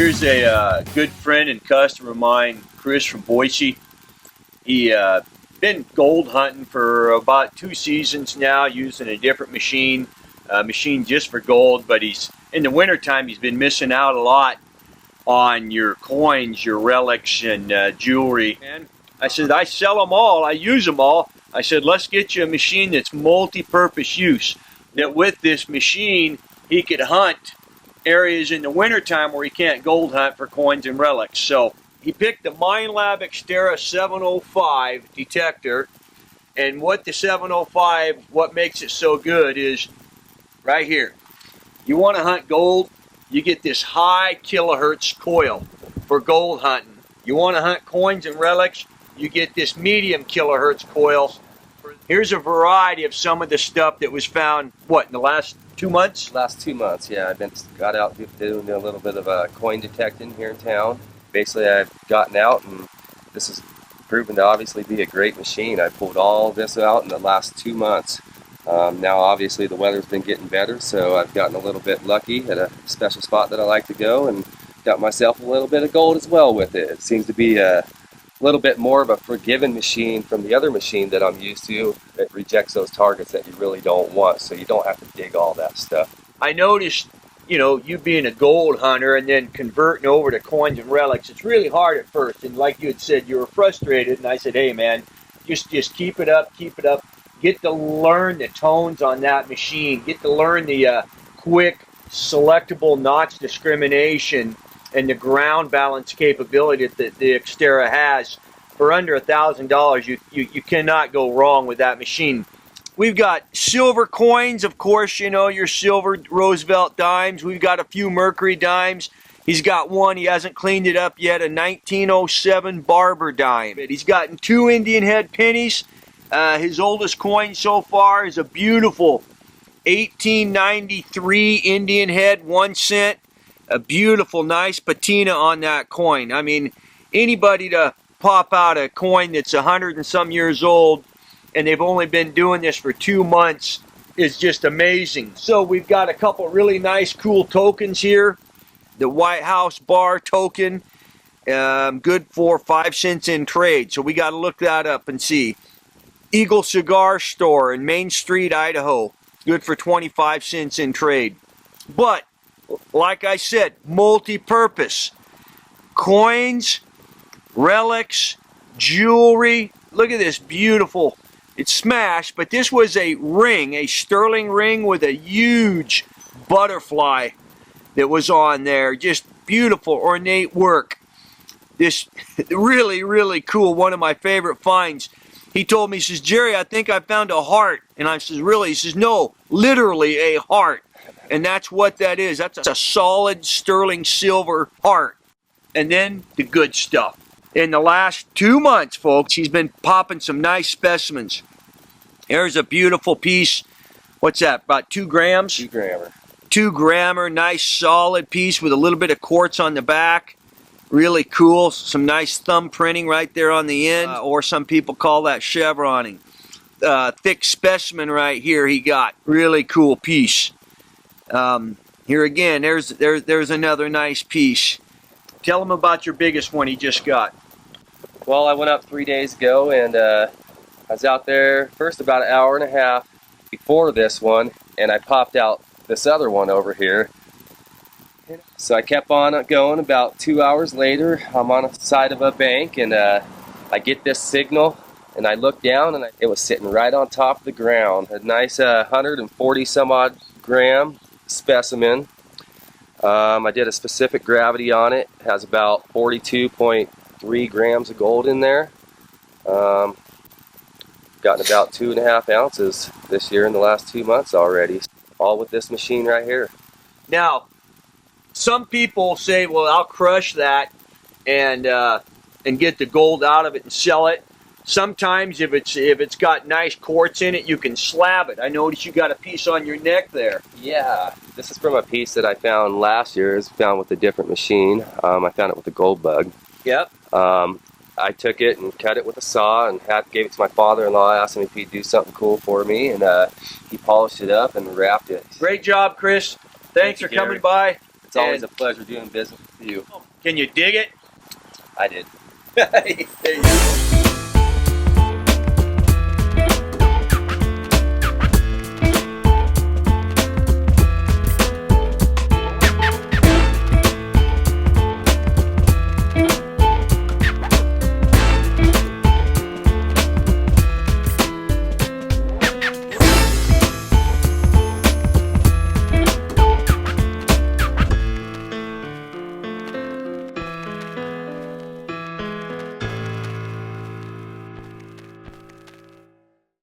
Here's a good friend and customer of mine, Chris from Boise. He been gold hunting for about 2 seasons now, using a different machine just for gold. But he's in the wintertime, he's been missing out a lot on your coins, your relics, and jewelry. And I said, I sell them all, I use them all. I said, let's get you a machine that's multi-purpose use. That with this machine, he could hunt areas in the wintertime where he can't gold hunt for coins and relics. So he picked the Minelab X-Terra 705 detector. And what the 705, what makes it so good is right here. You want to hunt gold, you get this high kilohertz coil for gold hunting. You want to hunt coins and relics, you get this medium kilohertz coil. Here's a variety of some of the stuff that was found, what, in the last 2 months? Last 2 months, yeah. Got out doing a little bit of coin detecting here in town. Basically, I've gotten out, and this has proven to obviously be a great machine. I pulled all this out in the last 2 months. Now, obviously, the weather's been getting better, so I've gotten a little bit lucky at a special spot that I like to go, and got myself a little bit of gold as well with it. It seems to be a little bit more of a forgiving machine from the other machine that I'm used to. It rejects those targets that you really don't want, so you don't have to dig all that stuff. I noticed, you know, you being a gold hunter and then converting over to coins and relics, it's really hard at first. And like you had said, you were frustrated, and I said, hey man, just keep it up, keep it up. Get to learn the tones on that machine. Get to learn the quick, selectable notch discrimination and the ground balance capability that the X-Terra has. For under $1,000, you cannot go wrong with that machine. We've got silver coins, of course, you know, your silver Roosevelt dimes. We've got a few Mercury dimes. He's got one, he hasn't cleaned it up yet, a 1907 Barber dime. He's gotten 2 Indian head pennies. His oldest coin so far is a beautiful 1893 Indian head, 1 cent. A beautiful, nice patina on that coin. I mean, anybody to pop out a coin that's 100 and some years old, and they've only been doing this for 2 months, is just amazing. So we've got a couple really nice, cool tokens here. The White House bar token, good for 5 cents in trade. So we got to look that up and see. Eagle Cigar Store in Main Street, Idaho, good for 25 cents in trade. But like I said, multi-purpose. Coins, relics, jewelry. Look at this beautiful, it's smashed, but this was a ring, a sterling ring with a huge butterfly that was on there. Just beautiful, ornate work. This really, really cool, one of my favorite finds. He told me, he says, Jerry, I think I found a heart. And I says, really? He says, no, literally a heart. And that's what that is. That's a solid sterling silver heart. And then the good stuff. In the last 2 months, folks, he's been popping some nice specimens. There's a beautiful piece. What's that, about 2 grams? 2 grammer. 2 grammer, nice solid piece with a little bit of quartz on the back. Really cool. Some nice thumb printing right there on the end. Or some people call that chevroning. Thick specimen right here he got. Really cool piece. Here again, there's another nice piece. Tell him about your biggest one he just got. Well, I went up 3 days ago, and I was out there first about an hour and a half before this one, and I popped out this other one over here. So I kept on going. About 2 hours later, I'm on the side of a bank, and I get this signal, and I look down, and it was sitting right on top of the ground. A nice 140 some odd gram specimen. I did a specific gravity on it. It has about 42.3 grams of gold in there. Gotten about 2.5 ounces this year in the last 2 months already. All with this machine right here. Now, some people say, well, I'll crush that and get the gold out of it and sell it. Sometimes if it's got nice quartz in it, you can slab it. I noticed you got a piece on your neck there. Yeah, this is from a piece that I found last year. It was found with a different machine. I found it with a gold bug. Yep. I took it and cut it with a saw and gave it to my father-in-law. I asked him if he'd do something cool for me, and he polished it up and wrapped it. Great job, Chris. Thanks for coming by. It's always a pleasure doing business with you. Can you dig it? I did. There you go.